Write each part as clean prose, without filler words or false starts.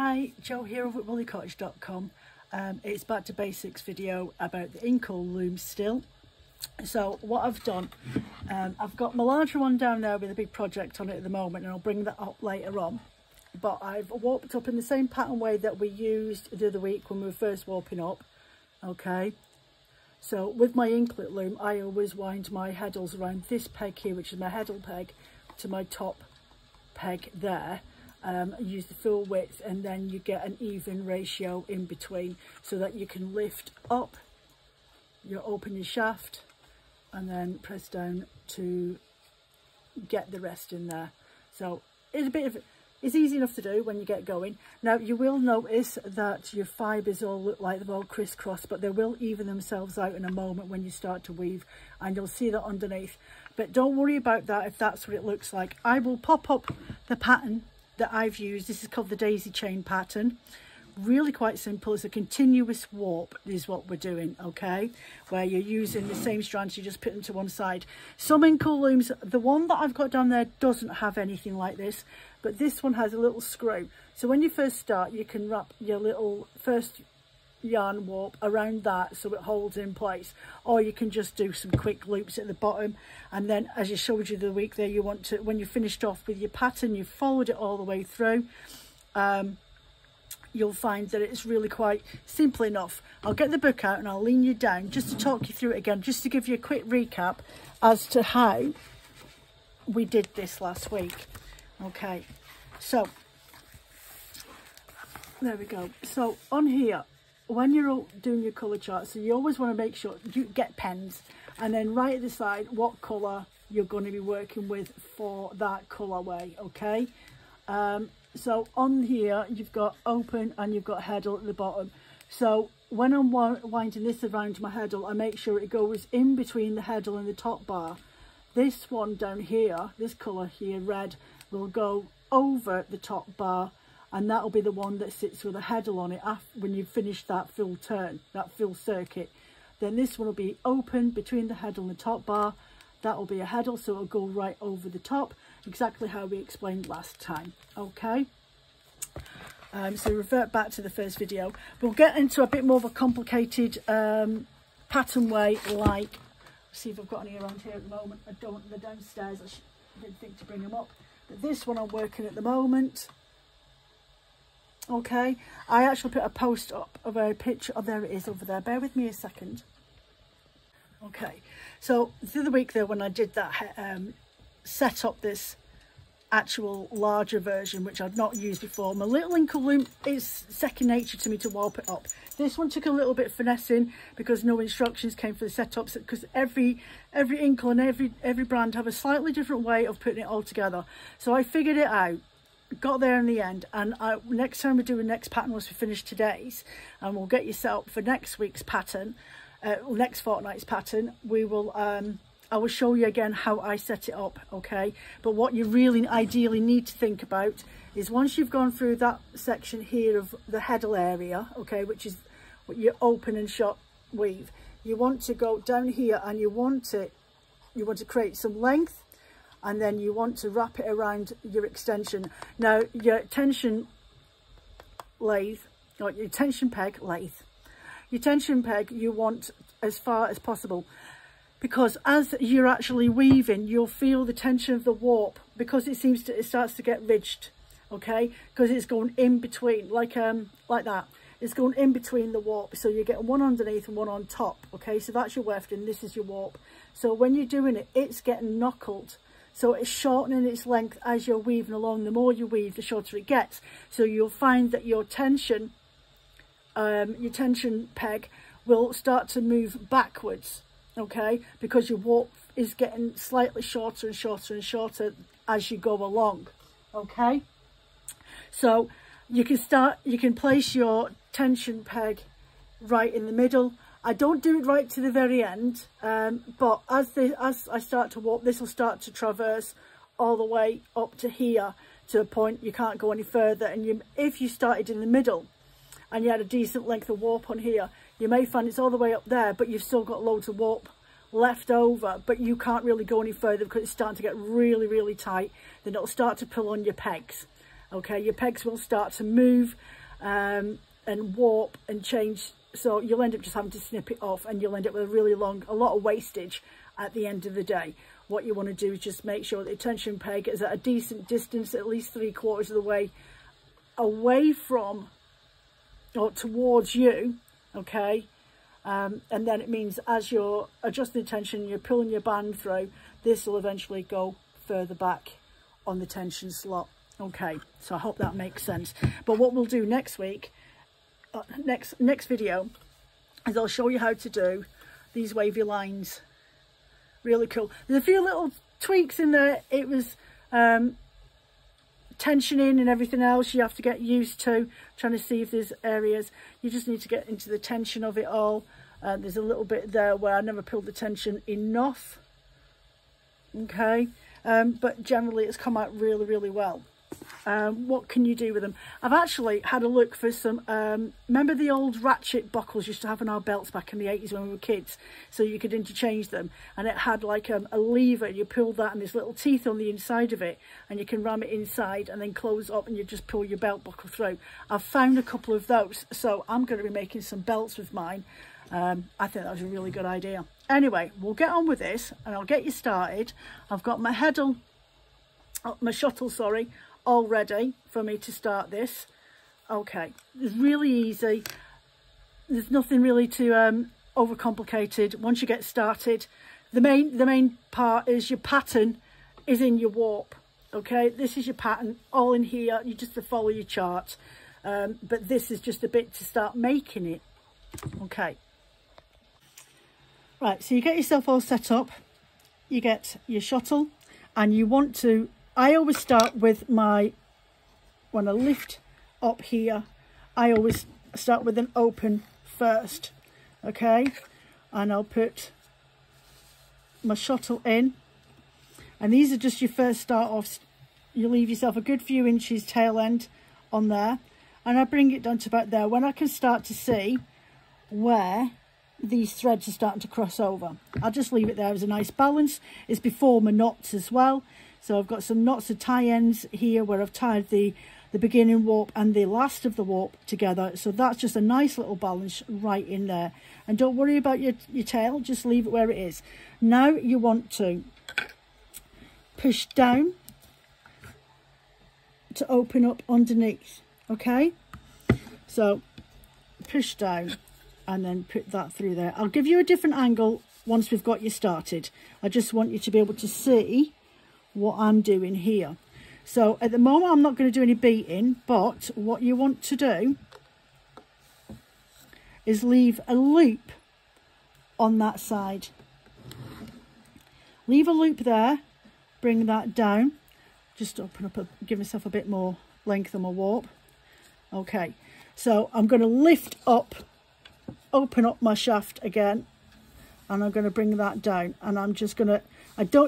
Hi, Joe here over at woollycottage.com. It's back to basics video about the Inkle loom still. So what I've done, I've got my larger one down there with a big project on it at the moment, and I'll bring that up later on. But I've warped up in the same pattern way that we used the other week when we were first warping up. Okay, so with my Inklet loom, I always wind my heddles around this peg here, which is my heddle peg, to my top peg there. Use the full width, and then you get an even ratio in between so that you can lift up, you open your shaft and then press down to get the rest in there. So it's easy enough to do when you get going. Now you will notice that your fibres all look like they're all crisscrossed, but they will even themselves out in a moment when you start to weave, and you'll see that underneath. But don't worry about that if that's what it looks like. I will pop up the pattern that I've used. This is called the daisy chain pattern. Really quite simple. It's a continuous warp is what we're doing, okay, where you're using the same strands, you just put them to one side. Some Inkle looms, the one that I've got down there doesn't have anything like this, but this one has a little screw. So when you first start, you can wrap your little first yarn warp around that so it holds in place, or you can just do some quick loops at the bottom, and then as I showed you the week there, you want to, when you finished off with your pattern, you followed it all the way through. You'll find that it's really quite simple enough. I'll get the book out and I'll lean you down just to talk you through it again, just to give you a quick recap as to how we did this last week. Okay, so there we go. So on here, when you're doing your colour chart, so you always want to make sure you get pens and then write at the side what colour you're going to be working with for that colourway, okay? So on here you've got open and you've got heddle at the bottom. So when I'm winding this around my heddle, I make sure it goes in between the heddle and the top bar. This one down here, this colour here, red, will go over the top bar, and that'll be the one that sits with a heddle on it after, when you've finished that full turn, that full circuit. Then this one will be open between the heddle and the top bar. That will be a heddle, so it'll go right over the top, exactly how we explained last time. Okay, so revert back to the first video. We'll get into a bit more of a complicated pattern way, like, see if I've got any around here at the moment. I don't, they're downstairs. I didn't think to bring them up, but this one I'm working at the moment. Okay, I actually put a post up of a picture. Oh, there it is over there. Bear with me a second. Okay, so the other week there, when I did that, set up this actual larger version, which I've not used before. My little Inkle loom is second nature to me to warp it up. This one took a little bit finessing because no instructions came for the setups, because every Inkle and every brand have a slightly different way of putting it all together. So I figured it out, got there in the end, and next time we do a next pattern, once we finish today's, and we'll get you set up for next week's pattern, next fortnight's pattern, we will I will show you again how I set it up, okay? But what you really ideally need to think about is, once you've gone through that section here of the heddle area, okay, which is what you open and shut weave, you want to go down here and you want to create some length, and then you want to wrap it around your extension. Now your tension lathe, or your tension peg you want as far as possible, because as you're actually weaving, you'll feel the tension of the warp, because it starts to get ridged, okay, because it's going in between, like that. It's going in between the warp, so you get one underneath and one on top, okay? So that's your weft and this is your warp. So when you're doing it, it's getting knuckled, so it's shortening its length as you're weaving along. The more you weave, the shorter it gets. So you'll find that your tension peg will start to move backwards, okay, because your warp is getting slightly shorter and shorter and shorter as you go along, okay? So you can place your tension peg right in the middle. I don't do it right to the very end, but as I start to warp, this will start to traverse all the way up to here, to a point you can't go any further. And if you started in the middle and you had a decent length of warp on here, you may find it's all the way up there, but you've still got loads of warp left over, but you can't really go any further because it's starting to get really, really tight. Then it'll start to pull on your pegs. Okay, your pegs will start to move and warp and change, so you'll end up just having to snip it off, and you'll end up with a lot of wastage at the end of the day. What you want to do is just make sure that the tension peg is at a decent distance, at least 3/4 of the way away from or towards you. Okay, and then it means as you're adjusting the tension, you're pulling your band through, this will eventually go further back on the tension slot. Okay, so I hope that makes sense. But what we'll do next week, next video, is I'll show you how to do these wavy lines. Really cool. There's a few little tweaks in there. It was tensioning and everything else you have to get used to, trying to see if there's areas you just need to get into the tension of it all. There's a little bit there where I never pulled the tension enough. Okay, but generally it's come out really, really well. What can you do with them? I've actually had a look for some, remember the old ratchet buckles used to have on our belts back in the 80s when we were kids, so you could interchange them, and it had like a lever, and you pull that and there's little teeth on the inside of it, and you can ram it inside and then close up and you just pull your belt buckle through. I've found a couple of those, so I'm going to be making some belts with mine. I think that was a really good idea. Anyway, we'll get on with this and I'll get you started. I've got my shuttle, sorry, all ready for me to start this. Okay, it's really easy. There's nothing really too overcomplicated. Once you get started, the main part is your pattern is in your warp. Okay, this is your pattern all in here. You just have to follow your chart, but this is just a bit to start making it. Okay, right, so you get yourself all set up, you get your shuttle, and you want to, I always start with when I lift up here, I always start with an open first. Okay, and I'll put my shuttle in, and these are just your first start offs. You leave yourself a good few inches tail end on there, and I bring it down to about there when I can start to see where these threads are starting to cross over. I'll just leave it there as a nice balance. It's before my knots as well, so I've got some knots of tie ends here where I've tied the beginning warp and the last of the warp together, so that's just a nice little balance right in there. And don't worry about your tail, just leave it where it is. Now you want to push down to open up underneath. Okay, so push down and then put that through there. I'll give you a different angle once we've got you started. I just want you to be able to see what I'm doing here. So at the moment I'm not going to do any beating, but what you want to do is leave a loop on that side. Leave a loop there, bring that down, just open up, give myself a bit more length on my warp. Okay, so I'm going to lift up, open up my shaft again, and I'm going to bring that down, and I'm just going to,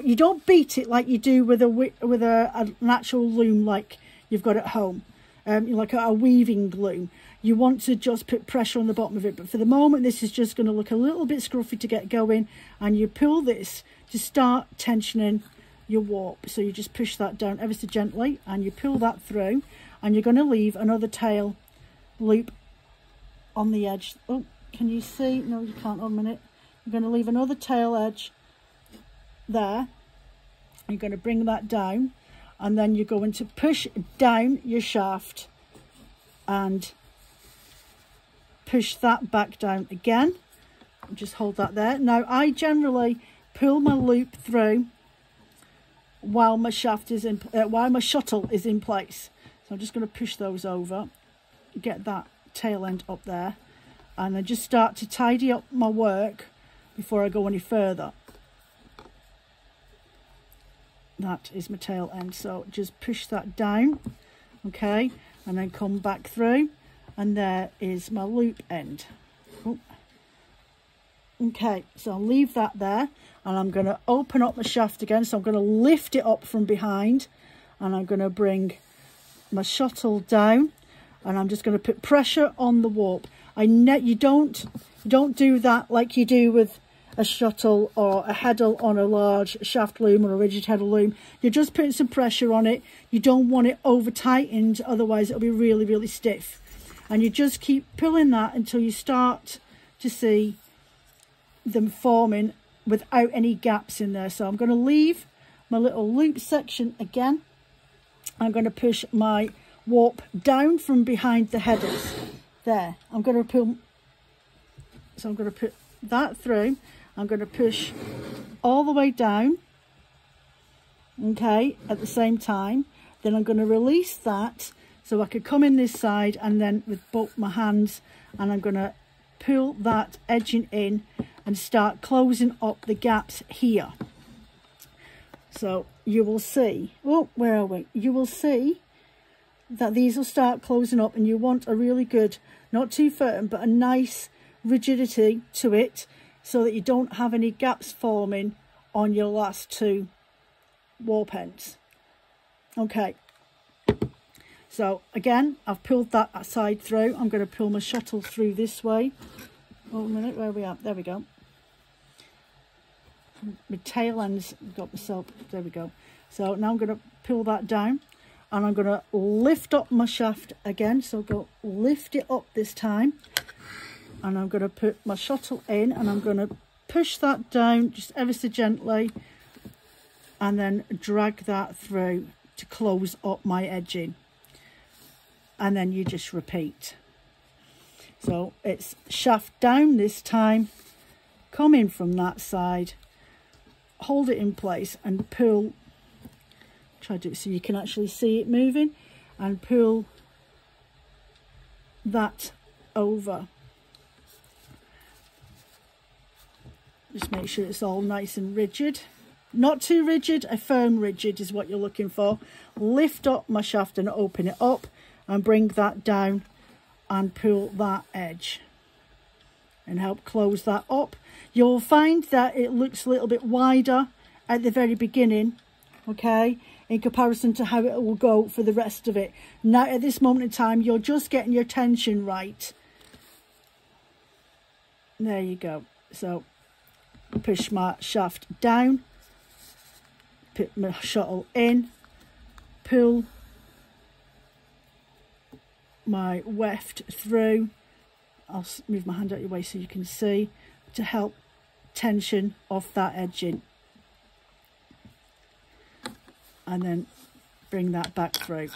you don't beat it like you do with an actual loom like you've got at home, like a weaving loom. You want to just put pressure on the bottom of it, but for the moment this is just going to look a little bit scruffy to get going, and you pull this to start tensioning your warp. So you just push that down ever so gently and you pull that through, and you're going to leave another tail loop on the edge. Oh, can you see? No, you can't. 1 minute. You're going to leave another tail edge there. You're going to bring that down, and then you're going to push down your shaft and push that back down again. Just hold that there. Now I generally pull my loop through while my shaft is in, while my shuttle is in place. So I'm just going to push those over, get that tail end up there, and I just start to tidy up my work before I go any further. That is my tail end, so just push that down, okay, and then come back through, and there is my loop end. Oh. Okay, so I'll leave that there, and I'm going to open up my shaft again. So I'm going to lift it up from behind, and I'm going to bring my shuttle down, and I'm just going to put pressure on the warp. You don't do that like you do with a shuttle or a heddle on a large shaft loom or a rigid heddle loom, you're just putting some pressure on it. You don't want it over tightened, otherwise it'll be really, really stiff. And you just keep pulling that until you start to see them forming without any gaps in there. So I'm going to leave my little loop section again. I'm going to push my warp down from behind the heddles. There, I'm going to pull, so I'm going to put that through. I'm going to push all the way down, okay, at the same time. Then I'm going to release that so I could come in this side, and then with both my hands, and I'm going to pull that edging in and start closing up the gaps here. So you will see, oh, where are we? You will see that these will start closing up, and you want a really good, not too firm, but a nice rigidity to it, so that you don't have any gaps forming on your last two warp ends. Okay, so again, I've pulled that side through. I'm going to pull my shuttle through this way. Oh, a minute, where are we at? There we go. My tail ends got myself, there we go. So now I'm going to pull that down, and I'm going to lift up my shaft again. So go lift it up this time, and I'm going to put my shuttle in, and I'm going to push that down just ever so gently, and then drag that through to close up my edging. And then you just repeat. So it's shaft down this time, come in from that side, hold it in place and pull, try to do it so you can actually see it moving, and pull that over. Just make sure it's all nice and rigid. Not too rigid, a firm rigid is what you're looking for. Lift up my shaft and open it up and bring that down and pull that edge and help close that up. You'll find that it looks a little bit wider at the very beginning, okay, in comparison to how it will go for the rest of it. Now at this moment in time, you're just getting your tension right. There you go. So push my shaft down, put my shuttle in, pull my weft through. I'll move my hand out your way so you can see, to help tension off that edging, and then bring that back through.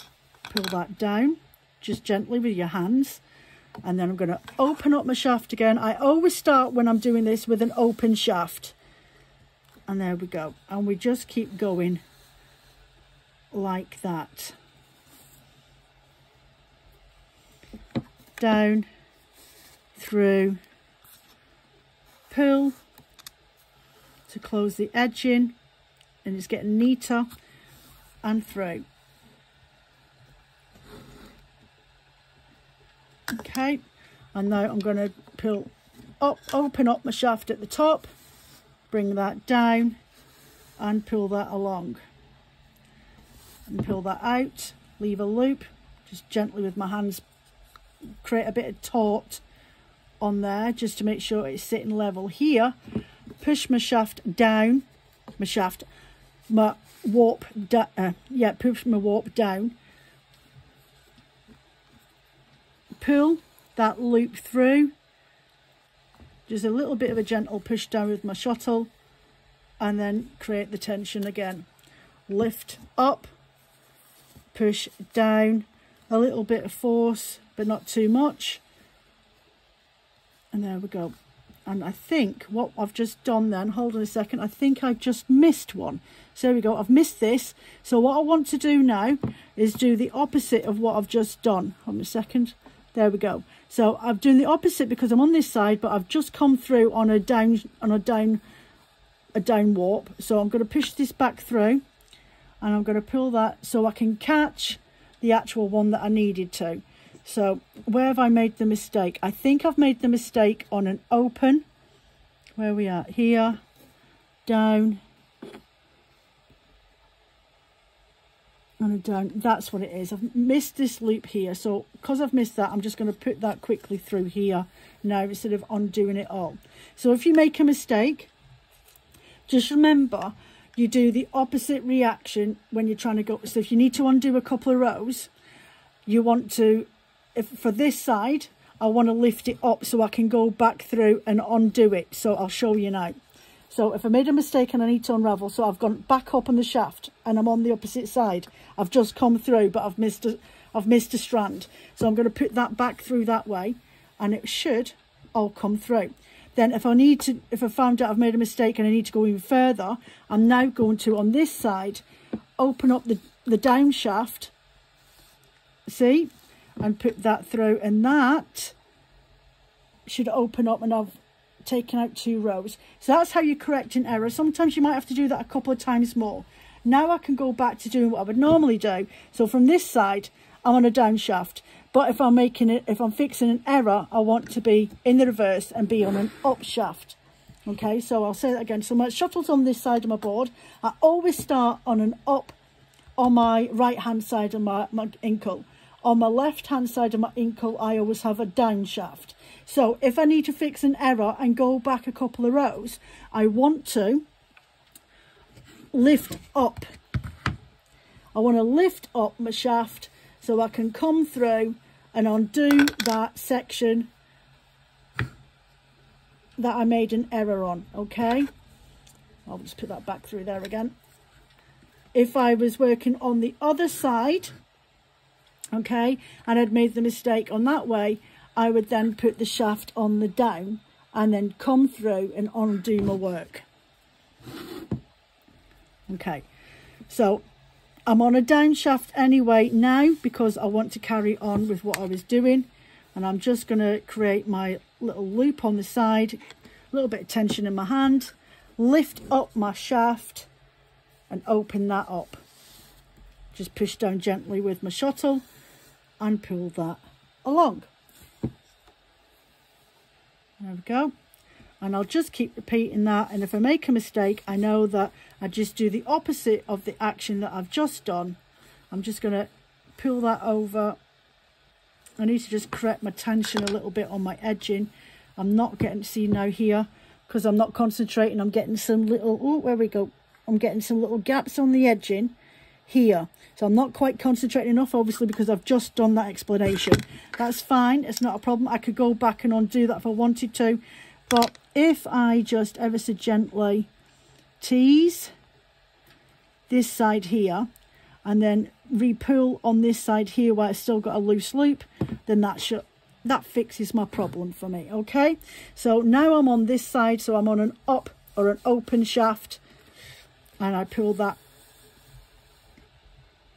Pull that down just gently with your hands, and then I'm going to open up my shaft again. I always start when I'm doing this with an open shaft, and there we go, and we just keep going like that. Down, through, pull to close the edging, and it's getting neater, and through. Okay, and now I'm going to pull up, open up my shaft at the top, bring that down and pull that along, and pull that out, leave a loop, just gently with my hands create a bit of taut on there just to make sure it's sitting level here. Push my shaft down, push my warp down, pull that loop through, just a little bit of a gentle push down with my shuttle, and then create the tension again. Lift up, push down, a little bit of force but not too much, and there we go. And I think what I've just done then, hold on a second, I think I just missed one. So there we go, I've missed this. So what I want to do now is do the opposite of what I've just done. Hold on a second, there we go. So I've done the opposite because I'm on this side, but I've just come through on a down warp. So I'm going to push this back through, and I'm going to pull that so I can catch the actual one that I needed to. So where have I made the mistake? I think I've made the mistake on an open, where we are here, down, and a down. That's what it is. I've missed this loop here, so because I've missed that, I'm just going to put that quickly through here now instead of undoing it all. So if you make a mistake, just remember you do the opposite reaction when you're trying to go. So if you need to undo a couple of rows, you want to, if for this side, I want to lift it up so I can go back through and undo it. So I'll show you now. So if I made a mistake and I need to unravel, so I've gone back up on the shaft and I'm on the opposite side. I've just come through, but I've missed a strand. So I'm going to put that back through that way, and it should all come through. Then if I found out I've made a mistake and I need to go even further, I'm now going to, on this side, open up the down shaft, see, and put that through, and that should open up, and I've taken out 2 rows. So that's how you correct an error. Sometimes you might have to do that a couple of times more. Now I can go back to doing what I would normally do. So from this side, I'm on a down shaft. But if I'm fixing an error, I want to be in the reverse and be on an up shaft. Okay, so I'll say that again. So my shuttle's on this side of my board. I always start on an up on my right hand side of my inkle. On my left hand side of my inkle, I always have a down shaft. So if I need to fix an error and go back a couple of rows, I want to lift up. I want to lift up my shaft so I can come through and undo that section that I made an error on. Okay, I'll just put that back through there again. If I was working on the other side, okay, and I'd made the mistake on that way, I would then put the shaft on the down and then come through and undo my work. Okay, so I'm on a down shaft anyway now because I want to carry on with what I was doing, and I'm just going to create my little loop on the side, a little bit of tension in my hand, lift up my shaft and open that up. Just push down gently with my shuttle and pull that along. There we go. And I'll just keep repeating that, and if I make a mistake, I know that I just do the opposite of the action that I've just done. I'm just going to pull that over. I need to just correct my tension a little bit on my edging. I'm not getting to see now here because I'm not concentrating. I'm getting some little, oh, where we go. I'm getting some little gaps on the edging here. So I'm not quite concentrating enough, obviously, because I've just done that explanation. That's fine. It's not a problem. I could go back and undo that if I wanted to. But if I just ever so gently tease this side here and then re-pull on this side here where it's still got a loose loop, then that fixes my problem for me. Okay, so now I'm on this side, so I'm on an up or an open shaft, and I pull that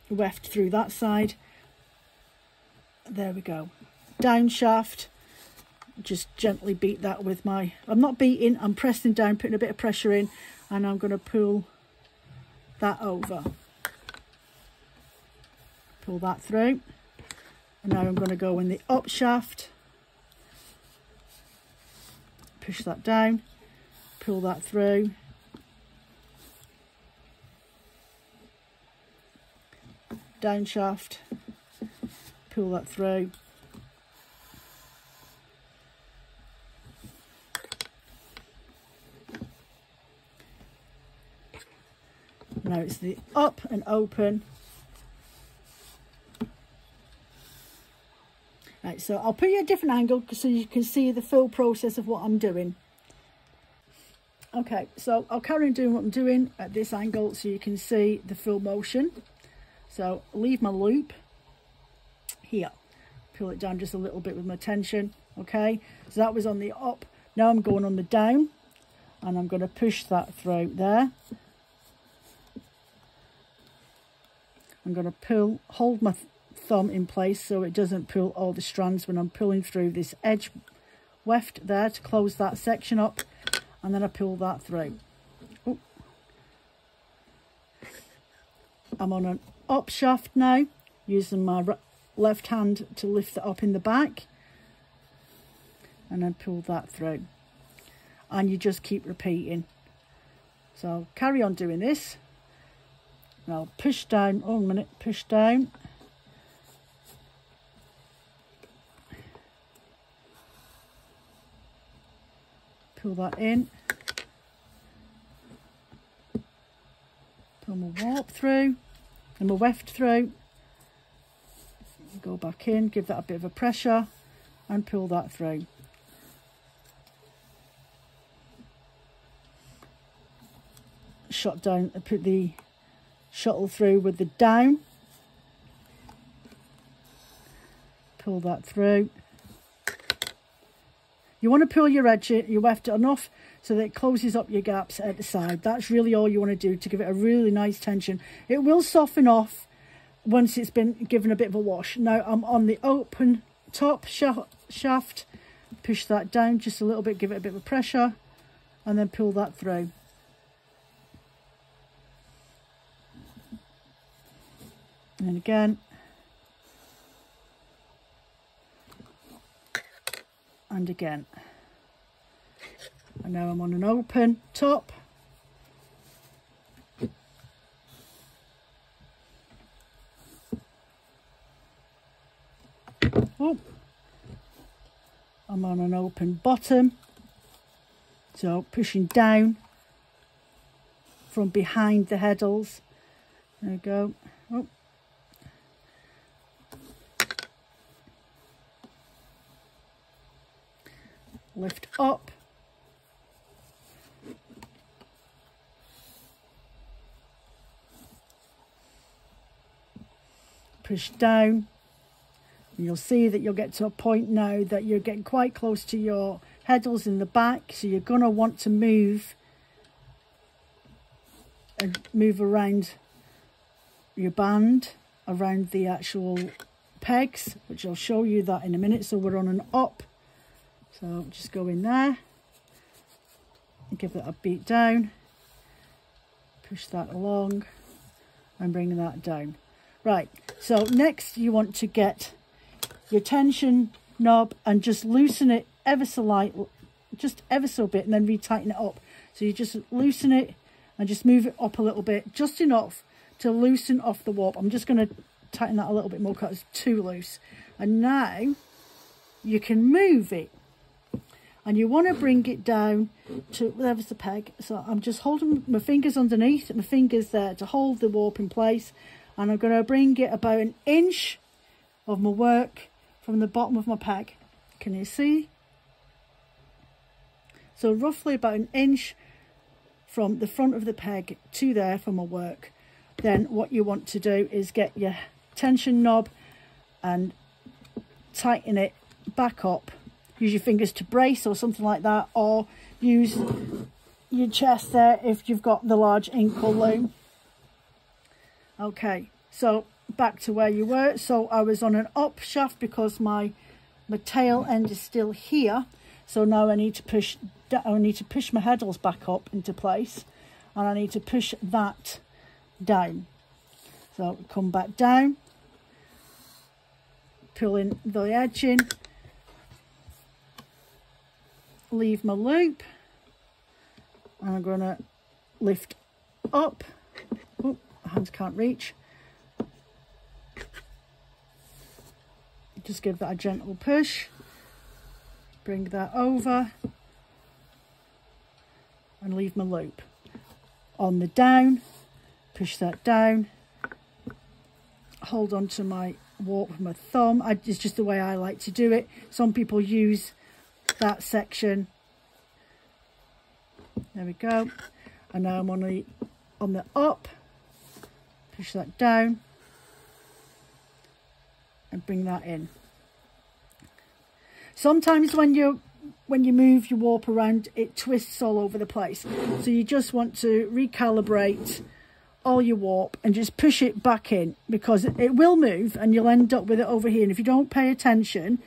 weft through that side. There we go. Down shaft. Just gently beat that with my, I'm not beating, I'm pressing down, putting a bit of pressure in, and I'm going to pull that over. Pull that through. And now I'm going to go in the up shaft. Push that down. Pull that through. Down shaft. Pull that through. Now it's the up and open. Right, so I'll put you at a different angle so you can see the full process of what I'm doing. Okay, so I'll carry on doing what I'm doing at this angle so you can see the full motion. So leave my loop here. Pull it down just a little bit with my tension. Okay, so that was on the up. Now I'm going on the down, and I'm going to push that through there. I'm going to hold my thumb in place so it doesn't pull all the strands when I'm pulling through this edge weft there to close that section up, and then I pull that through. Ooh. I'm on an up shaft now, using my left hand to lift it up in the back, and then pull that through, and you just keep repeating. So I'll carry on doing this. And I'll push down, oh a minute, push down. Pull that in. Pull my warp through and my weft through. Go back in, give that a bit of a pressure and pull that through. Shot down, put the shuttle through with the down. Pull that through. You want to pull your edge, your weft enough so that it closes up your gaps at the side. That's really all you want to do to give it a really nice tension. It will soften off once it's been given a bit of a wash. Now I'm on the open top shaft. Push that down just a little bit, give it a bit of pressure, and then pull that through. And again. And again. And now I'm on an open top. Oh. I'm on an open bottom. So pushing down from behind the heddles. There we go. Oh. Lift up. Push down. And you'll see that you'll get to a point now that you're getting quite close to your heddles in the back. So you're going to want to move and move around your band, around the actual pegs, which I'll show you that in a minute. So we're on an up. So just go in there and give that a beat down, push that along and bring that down. Right, so next you want to get your tension knob and just loosen it ever so light, just ever so bit, and then retighten it up. So you just loosen it and just move it up a little bit, just enough to loosen off the warp. I'm just going to tighten that a little bit more because it's too loose. And now you can move it. And you want to bring it down to whatever's the peg. So I'm just holding my fingers underneath, my fingers there to hold the warp in place. And I'm going to bring it about an inch of my work from the bottom of my peg. Can you see? So roughly about an inch from the front of the peg to there for my work. Then what you want to do is get your tension knob and tighten it back up. Use your fingers to brace or something like that, or use your chest there if you've got the large Inkle loom. Okay, so back to where you were. So I was on an up shaft because my tail end is still here. So now I need to push my heddles back up into place, and I need to push that down. So come back down, pull in the edge in. Leave my loop, and I'm going to lift up. Oh, my hands can't reach. Just give that a gentle push, bring that over and leave my loop. On the down, push that down, hold on to my warp with my thumb. It's just the way I like to do it. Some people use that section. There we go. And now I'm on the up, push that down and bring that in. Sometimes when you move your warp around, it twists all over the place, so you just want to recalibrate all your warp and just push it back in, because it will move and you'll end up with it over here, and if you don't pay attention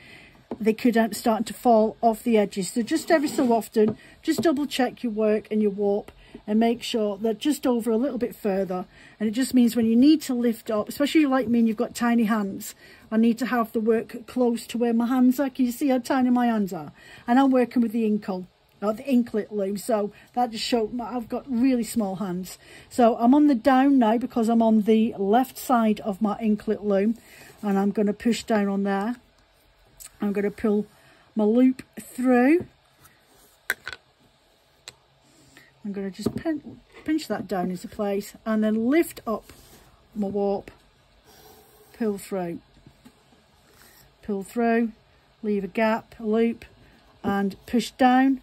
they could start to fall off the edges. So just every so often, just double check your work and your warp and make sure that just over a little bit further. And it just means when you need to lift up, especially like me and you've got tiny hands, I need to have the work close to where my hands are. Can you see how tiny my hands are? And I'm working with the Inkle not the Inklet loom. So that just showed I've got really small hands. So I'm on the down now because I'm on the left side of my Inklet loom, and I'm going to push down on there. I'm going to pull my loop through. I'm going to just pinch that down into place and then lift up my warp, pull through, leave a gap, a loop, and push down.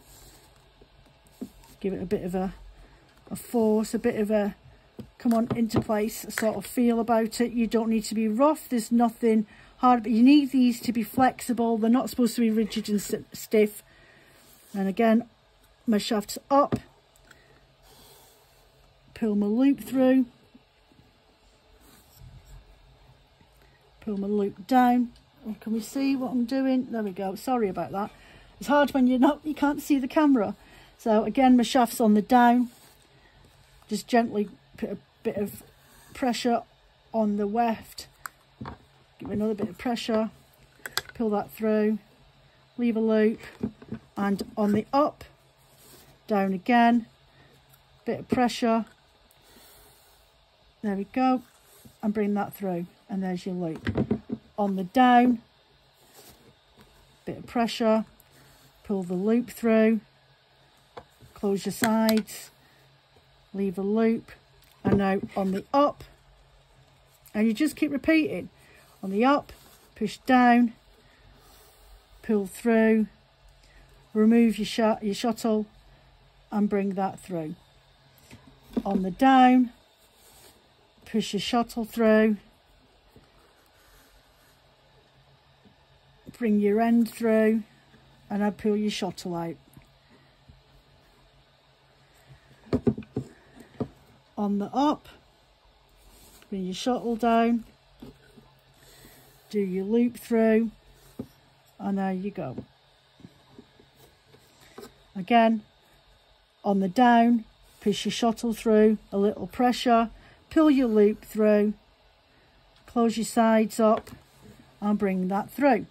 Give it a bit of a force, a bit of a come on into place sort of feel about it. You don't need to be rough, there's nothing hard, but you need these to be flexible. They're not supposed to be rigid and stiff. And again, my shaft's up, pull my loop through, pull my loop down. Can we see what I'm doing? There we go. Sorry about that. It's hard when you can't see the camera. So again, my shaft's on the down. Just gently put a bit of pressure on the weft. Give it another bit of pressure. Pull that through. Leave a loop. And on the up, down again. Bit of pressure. There we go. And bring that through. And there's your loop. On the down, bit of pressure, pull the loop through, close your sides, leave a loop, and now on the up, and you just keep repeating. On the up, push down, pull through, remove your shuttle, and bring that through. On the down, push your shuttle through, bring your end through, and I pull your shuttle out. On the up, bring your shuttle down, do your loop through, and there you go. Again, on the down, push your shuttle through, a little pressure, pull your loop through, close your sides up, and bring that through.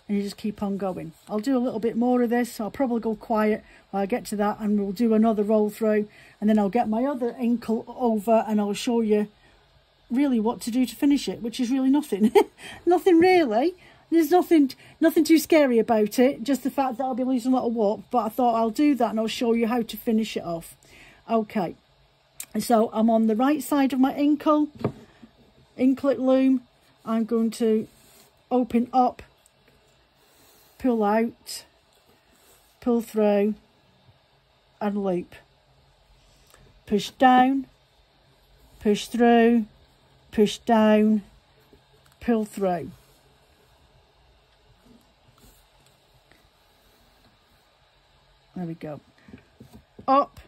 And you just keep on going. I'll do a little bit more of this. I'll probably go quiet while I get to that, and we'll do another roll through, and then I'll get my other Inkle over and I'll show you really what to do to finish it, which is really nothing. Nothing really. There's nothing too scary about it, just the fact that I'll be losing a lot of warp, but I thought I'll do that and I'll show you how to finish it off. Okay, so I'm on the right side of my Inklet loom. I'm going to open up, pull out, pull through, and loop. Push down, push through, push down, pull through. There we go. Up,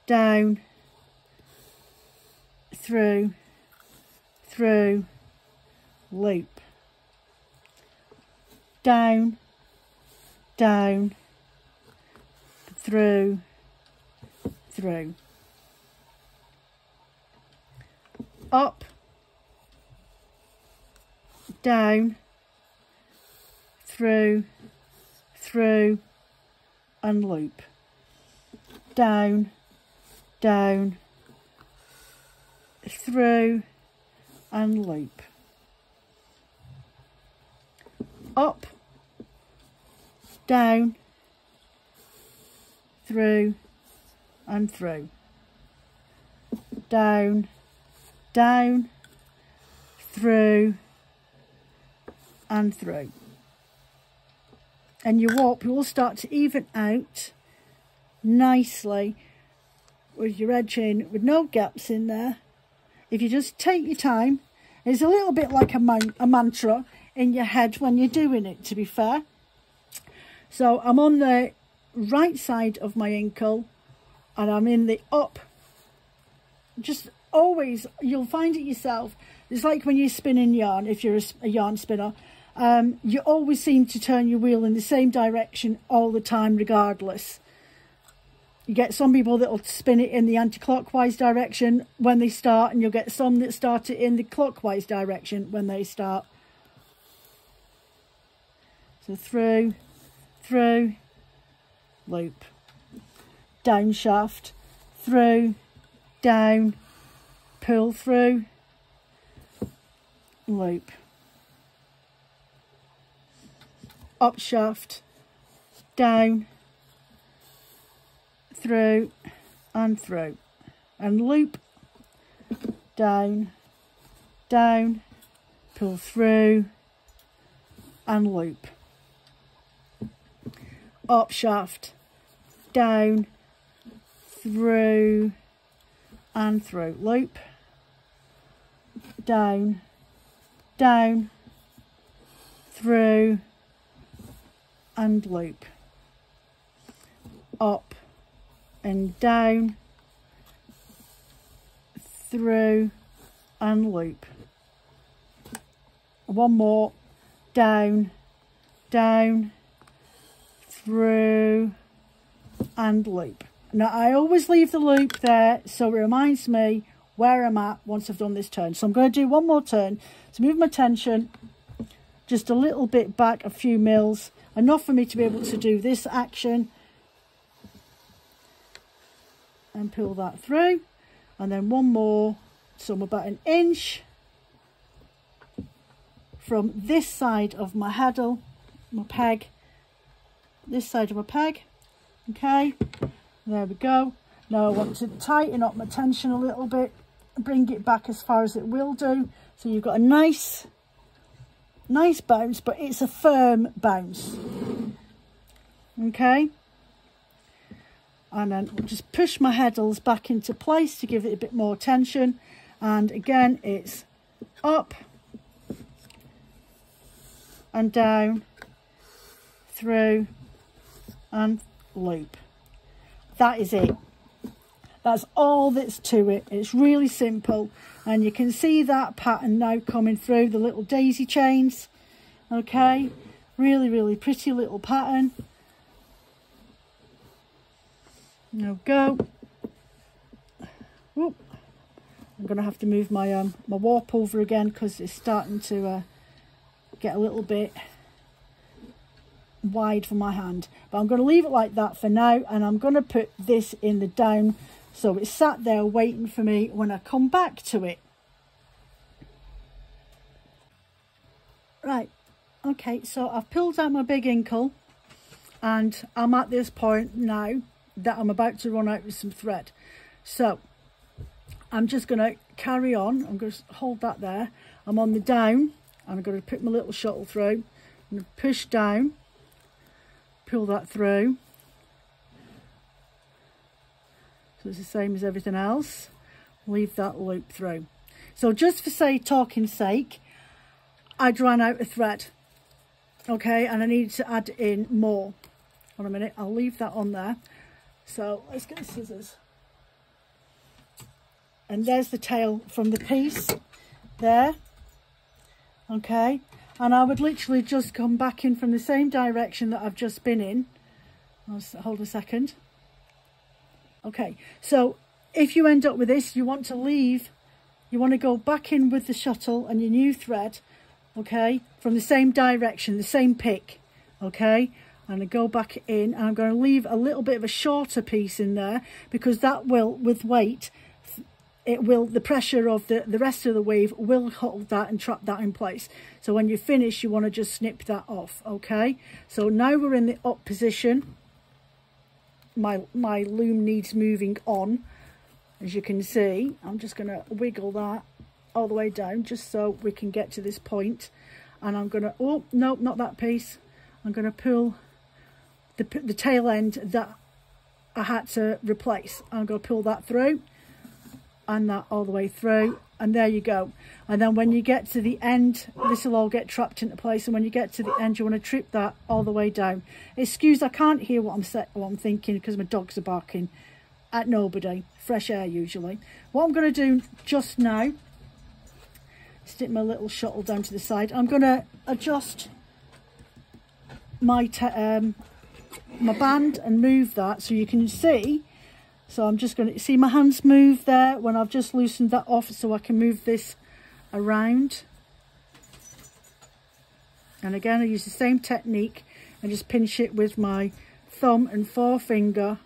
down, through, loop. Down, down, through, up, down, through, and loop. Down, down, through, and loop. Up, down, through, and through. Down, down, through, and through. And your warp will start to even out nicely with your edging, with no gaps in there. If you just take your time, it's a little bit like a mantra in your head when you're doing it, to be fair. So I'm on the right side of my Inkle, and I'm in the up. Just always, you'll find it yourself. It's like when you're spinning yarn, if you're a yarn spinner. You always seem to turn your wheel in the same direction all the time, regardless. You get some people that will spin it in the anti-clockwise direction when they start, and you'll get some that start it in the clockwise direction when they start. So through, loop, down shaft, through, down, pull through, loop, up shaft, down, through, and loop, down, down, pull through, and loop, up shaft, down, through, and through, loop, down, down, through, and loop, up and down, through, and loop. One more, down, down, through, and loop. Now I always leave the loop there so it reminds me where I'm at once I've done this turn. So I'm going to do one more turn to move my tension just a little bit back, a few mils, enough for me to be able to do this action and pull that through, and then one more, so I'm about 1 inch from this side of my handle, my peg, this side of my peg. Okay, there we go. Now I want to tighten up my tension a little bit, bring it back as far as it will do, so you've got a nice bounce, but it's a firm bounce. Okay, and then I'll just push my heddles back into place to give it a bit more tension, and again it's up and down, through, and loop. That is it. That's all that's to it. It's really simple, and you can see that pattern now coming through the little daisy chains. Okay, really pretty little pattern. Now go. Whoop. I'm gonna have to move my my warp over again because it's starting to get a little bit wide for my hand, but I'm going to leave it like that for now, and I'm going to put this in the down so it's sat there waiting for me when I come back to it. Right, okay, so I've pulled out my big inkle, and I'm at this point now that I'm about to run out with some thread, so I'm just going to carry on. I'm going to hold that there. I'm on the down, and I'm going to put my little shuttle through. I'm going to push down, pull that through, so it's the same as everything else. Leave that loop through. So just for talking's sake, I'd run out of thread, okay, and I need to add in more. Hold on a minute, I'll leave that on there. So let's get scissors, and there's the tail from the piece there. Okay, and I would literally just come back in from the same direction that I've just been in. Hold a second. Okay, so if you end up with this, you want to go back in with the shuttle and your new thread, okay, from the same direction, the same pick, okay, and I go back in, and I'm going to leave a little bit of a shorter piece in there because that will, with weight, the pressure of the rest of the weave will hold that and trap that in place. So when you finish, you want to just snip that off. Okay, so now we're in the up position. My loom needs moving on, as you can see. I'm just going to wiggle that all the way down just so we can get to this point, and I'm going to, oh no, not that piece, I'm going to pull the tail end that I had to replace. I'm going to pull that through and that all the way through, and there you go. And then when you get to the end, this will all get trapped into place, and when you get to the end, you want to trip that all the way down. Excuse, I can't hear what I'm thinking because my dogs are barking at nobody. Fresh air usually. What I'm going to do just now, stick my little shuttle down to the side. I'm going to adjust my my band and move that so you can see. So I'm just going to see my hands move there when I've just loosened that off, so I can move this around. And again, I use the same technique and just pinch it with my thumb and forefinger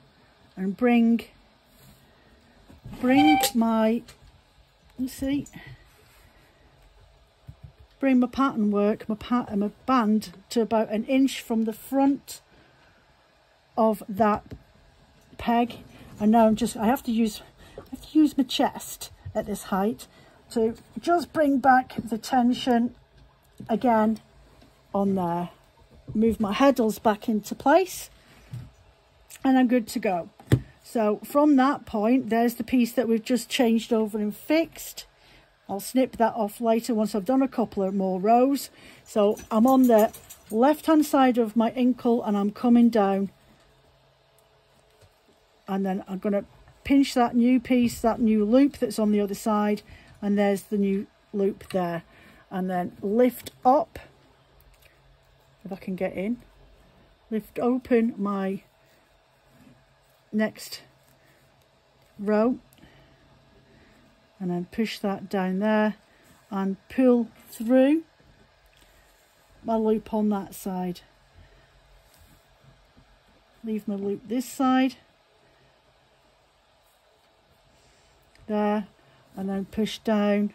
and bring my, let's see, bring my pattern work, my band to about 1 inch from the front of that peg. And now I have to use my chest at this height to just bring back the tension again on there. Move my heddles back into place and I'm good to go. So from that point, there's the piece that we've just changed over and fixed. I'll snip that off later once I've done a couple of more rows. So I'm on the left hand side of my inkle and I'm coming down, and then I'm going to pinch that new piece, that new loop that's on the other side, and there's the new loop there, and then lift up, if I can get in, lift open my next row and then push that down there and pull through my loop on that side. Leave my loop this side there and then push down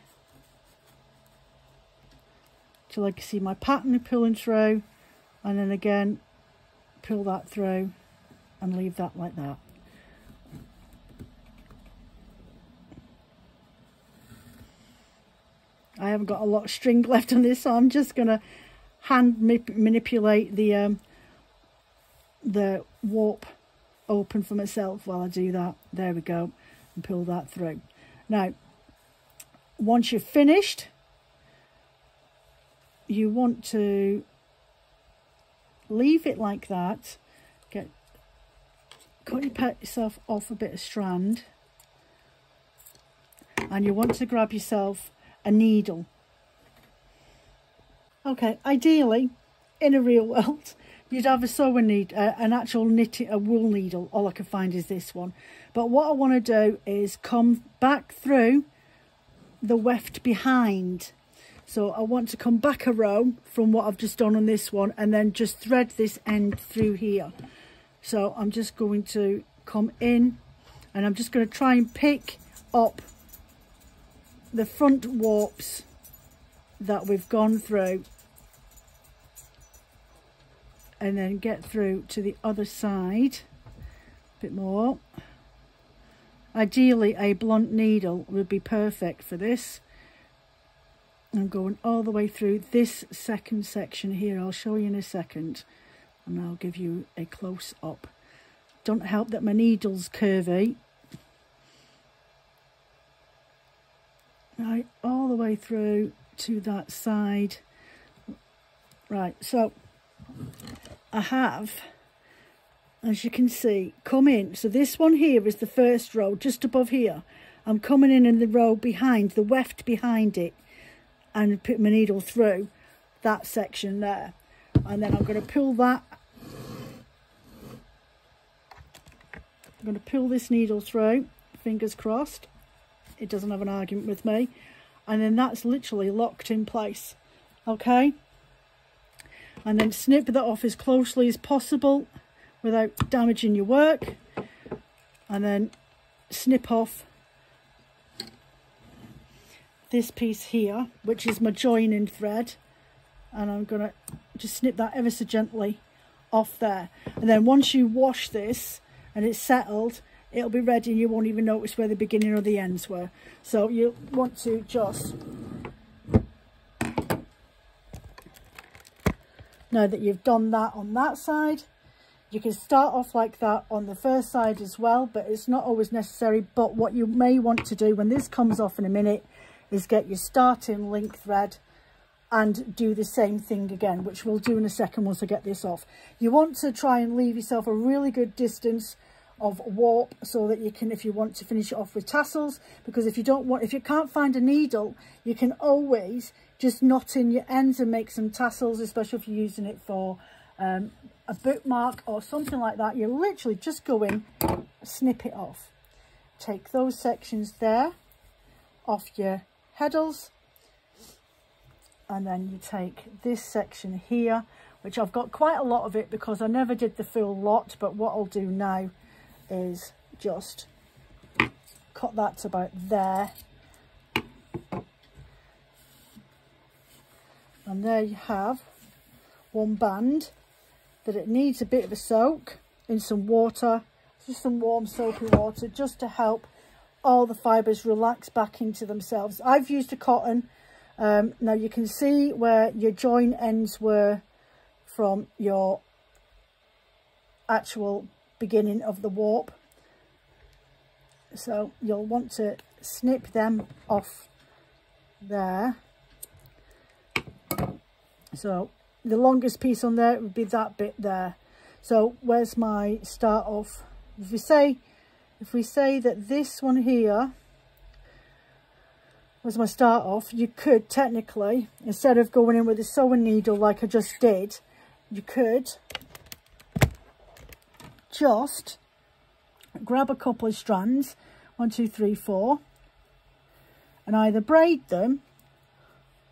till I can see my pattern pulling through, and then again pull that through and leave that like that. I haven't got a lot of string left on this, so I'm just going to hand manipulate the warp open for myself while I do that. There we go, and pull that through. Now, once you've finished, you want to leave it like that. Cut yourself off a bit of strand, and you want to grab yourself a needle. Okay, ideally in a real world you'd have a sewing needle, an actual knitting, a wool needle. All I can find is this one, but what I want to do is come back through the weft behind. So I want to come back a row from what I've just done on this one and then just thread this end through here. So I'm just going to come in and I'm just going to try and pick up the front warps that we've gone through and then get through to the other side a bit more. Ideally a blunt needle would be perfect for this. I'm going all the way through this second section here. I'll show you in a second and I'll give you a close up. Don't help that my needle's curvy. Right, all the way through to that side. Right, so I have, as you can see, come in. So this one here is the first row, just above here. I'm coming in the row behind, the weft behind it, and put my needle through that section there. And then I'm going to pull that. I'm going to pull this needle through, fingers crossed. It doesn't have an argument with me, and then that's literally locked in place. Okay, and then snip that off as closely as possible without damaging your work, and then snip off this piece here, which is my joining thread, and I'm gonna just snip that ever so gently off there. And then once you wash this and it's settled, it'll be ready and you won't even notice where the beginning or the ends were. So you want to just, now that you've done that on that side, you can start off like that on the first side as well, but it's not always necessary. But what you may want to do when this comes off in a minute is get your starting link thread and do the same thing again, which we'll do in a second once I get this off. You want to try and leave yourself a really good distance of warp so that you can, if you want to finish it off with tassels, because if you can't find a needle, you can always just knot in your ends and make some tassels, especially if you're using it for a bookmark or something like that. You literally just go in, snip it off, take those sections there off your heddles, and then you take this section here, which I've got quite a lot of it because I never did the full lot. But what I'll do now is just cut that to about there. And there you have one band that it needs a bit of a soak in some water, just some warm soapy water, just to help all the fibres relax back into themselves. I've used a cotton. Now you can see where your join ends were from your actual beginning of the warp. So you'll want to snip them off there. So the longest piece on there would be that bit there. So where's my start off? If we say that this one here was my start off, you could technically, instead of going in with a sewing needle like I just did, you could just grab a couple of strands, 1, 2, 3, 4, and either braid them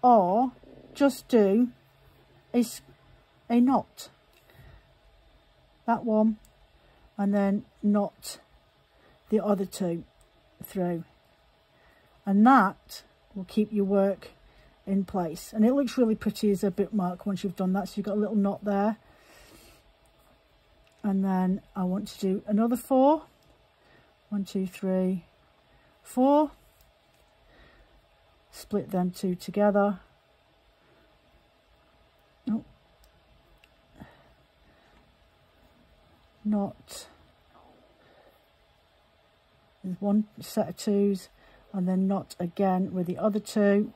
or just do a knot, that one, and then knot the other two through, and that will keep your work in place. And it looks really pretty as a bookmark once you've done that. So you've got a little knot there, and then I want to do another 4, 1, 2, 3, 4, split them two together. Oh, knot. There's one set of 2s, and then knot again with the other 2.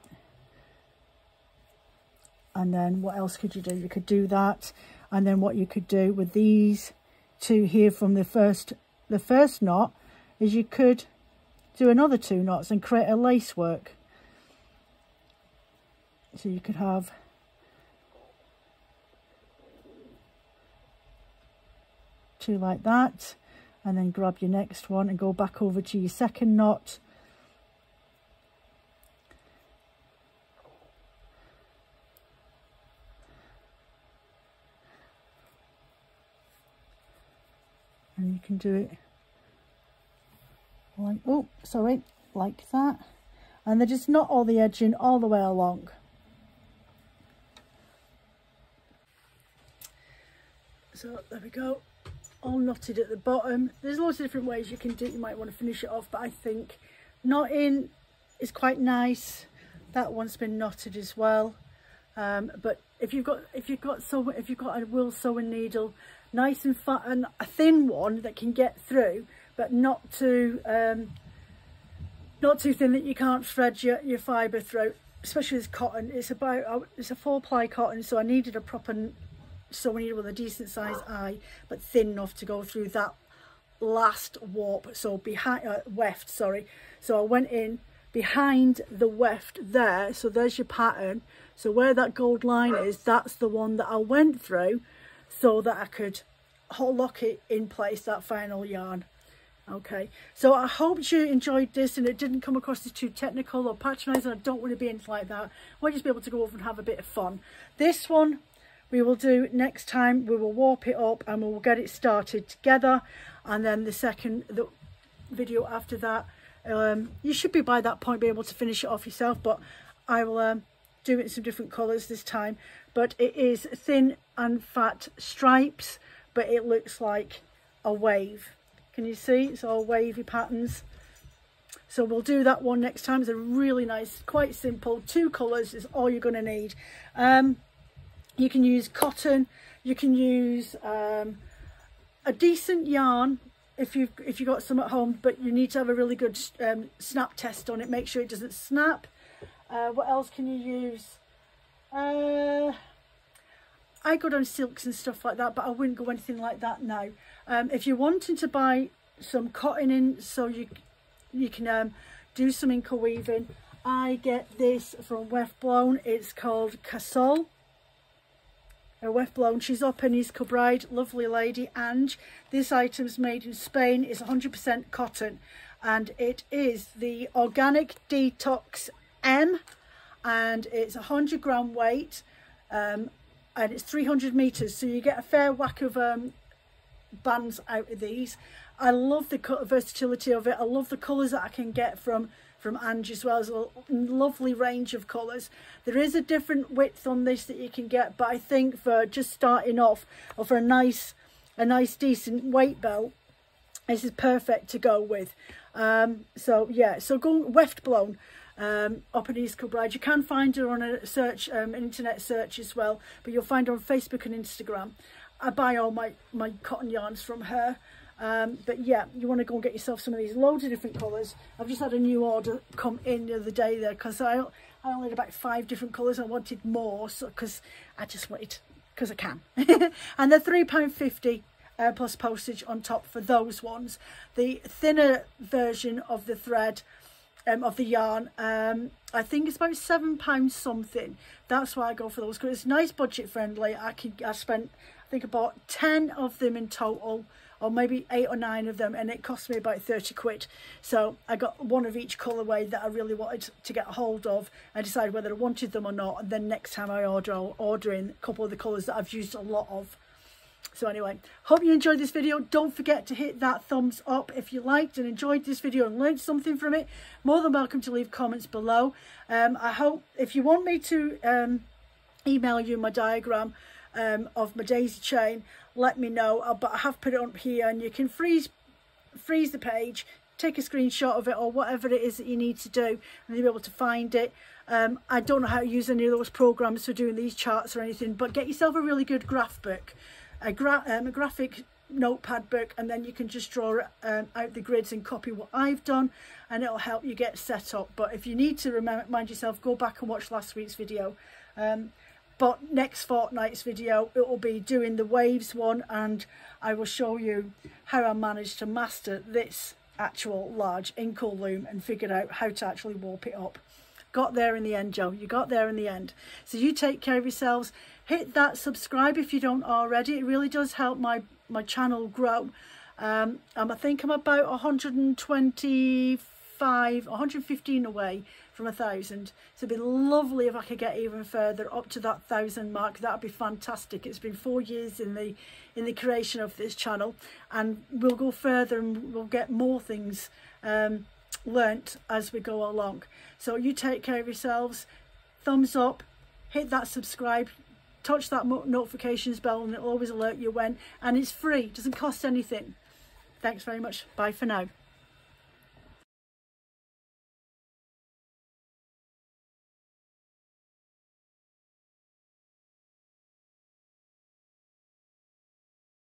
And then what else could you do? You could do that, and then what you could do with these 2 here from the first knot is you could do another 2 knots and create a lace work. So you could have two like that, and then grab your next one and go back over to your second knot. And you can do it like, oh, sorry, like that. And then just knot all the edging all the way along. So there we go, all knotted at the bottom. There's lots of different ways you can do it. You might want to finish it off, but I think knotting is quite nice. That one's been knotted as well. But if you've got a wool sewing needle, nice and fat and a thin one that can get through, but not too thin that you can't thread your fibre through. Especially this cotton, it's a 4-ply cotton, so I needed a proper sewing needle with a decent sized eye, but thin enough to go through that last warp. So behind weft, sorry. So I went in behind the weft there. So there's your pattern. So where that gold line is, that's the one that I went through, so that I could lock it in place, that final yarn. Okay, so I hope you enjoyed this and it didn't come across as too technical or patronising. I don't want to be anything like that. I want you to be able to go over and have a bit of fun. This one we will do next time. We will warp it up and we will get it started together, and then the video after that, you should be by that point be able to finish it off yourself, but I will do it in some different colours this time. But it is thin and fat stripes, but it looks like a wave. Can you see? It's all wavy patterns. So we'll do that one next time. It's a really nice, quite simple, 2 colours is all you're going to need. You can use cotton, you can use a decent yarn if you've got some at home, but you need to have a really good snap test on it. Make sure it doesn't snap. What else can you use? I go down silks and stuff like that, but I wouldn't go anything like that now. If you're wanting to buy some cotton in, so you can do some Inkle weaving, I get this from Weft Blown. It's called Casol. Weft Blown. She's up in East Kilbride, lovely lady. And this item's made in Spain. It's 100% cotton, and it is the Organic Detox M, and it's 100 gram weight. and it's 300 meters, so you get a fair whack of bands out of these. I love the versatility of it. I love the colours that I can get from Ange as well. As a lovely range of colours. There is a different width on this that you can get, but I think for just starting off, or for a nice decent weight belt, this is perfect to go with. So yeah, so go weft blown up in East Kilbride. You can find her on a search, an internet search as well, but you'll find her on Facebook and Instagram. I buy all my cotton yarns from her. But yeah, you want to go and get yourself some of these, loads of different colours. I've just had a new order come in the other day there, because I only had about 5 different colours. I wanted more, so because I just wanted, because I can. And they're £3.50 plus postage on top for those ones. The thinner version of the thread, of the yarn, I think it's about £7 something. That's why I go for those, because it's nice, budget friendly. I spent, I think, about 10 of them in total, or maybe 8 or 9 of them, and it cost me about 30 quid. So I got one of each colourway that I really wanted to get a hold of, and decide whether I wanted them or not, and then next time I order, I'll order in a couple of the colours that I've used a lot of. So anyway, hope you enjoyed this video. Don't forget to hit that thumbs up if you liked and enjoyed this video and learned something from it. More than welcome to leave comments below. I hope, if you want me to email you my diagram of my daisy chain, let me know. But I have put it up here, and you can freeze the page, take a screenshot of it, or whatever it is that you need to do, and you'll be able to find it. I don't know how to use any of those programs for doing these charts or anything, but get yourself a really good graph book, a graphic notepad book, and then you can just draw out the grids and copy what I've done, and it'll help you get set up. But if you need to remind yourself, go back and watch last week's video. But next fortnight's video, it will be doing the waves one, and I will show you how I managed to master this actual large Inkle loom and figured out how to actually warp it up. Got there in the end, Joe. You got there in the end. So you take care of yourselves. Hit that subscribe if you don't already. It really does help my channel grow. I think I'm about 115 away from 1,000. So it'd be lovely if I could get even further up to that 1,000 mark. That'd be fantastic. It's been 4 years in the creation of this channel, and we'll go further and we'll get more things learnt as we go along. So you take care of yourselves. Thumbs up, hit that subscribe, touch that notifications bell, and it'll always alert you when, and it's free, doesn't cost anything. Thanks very much. Bye for now.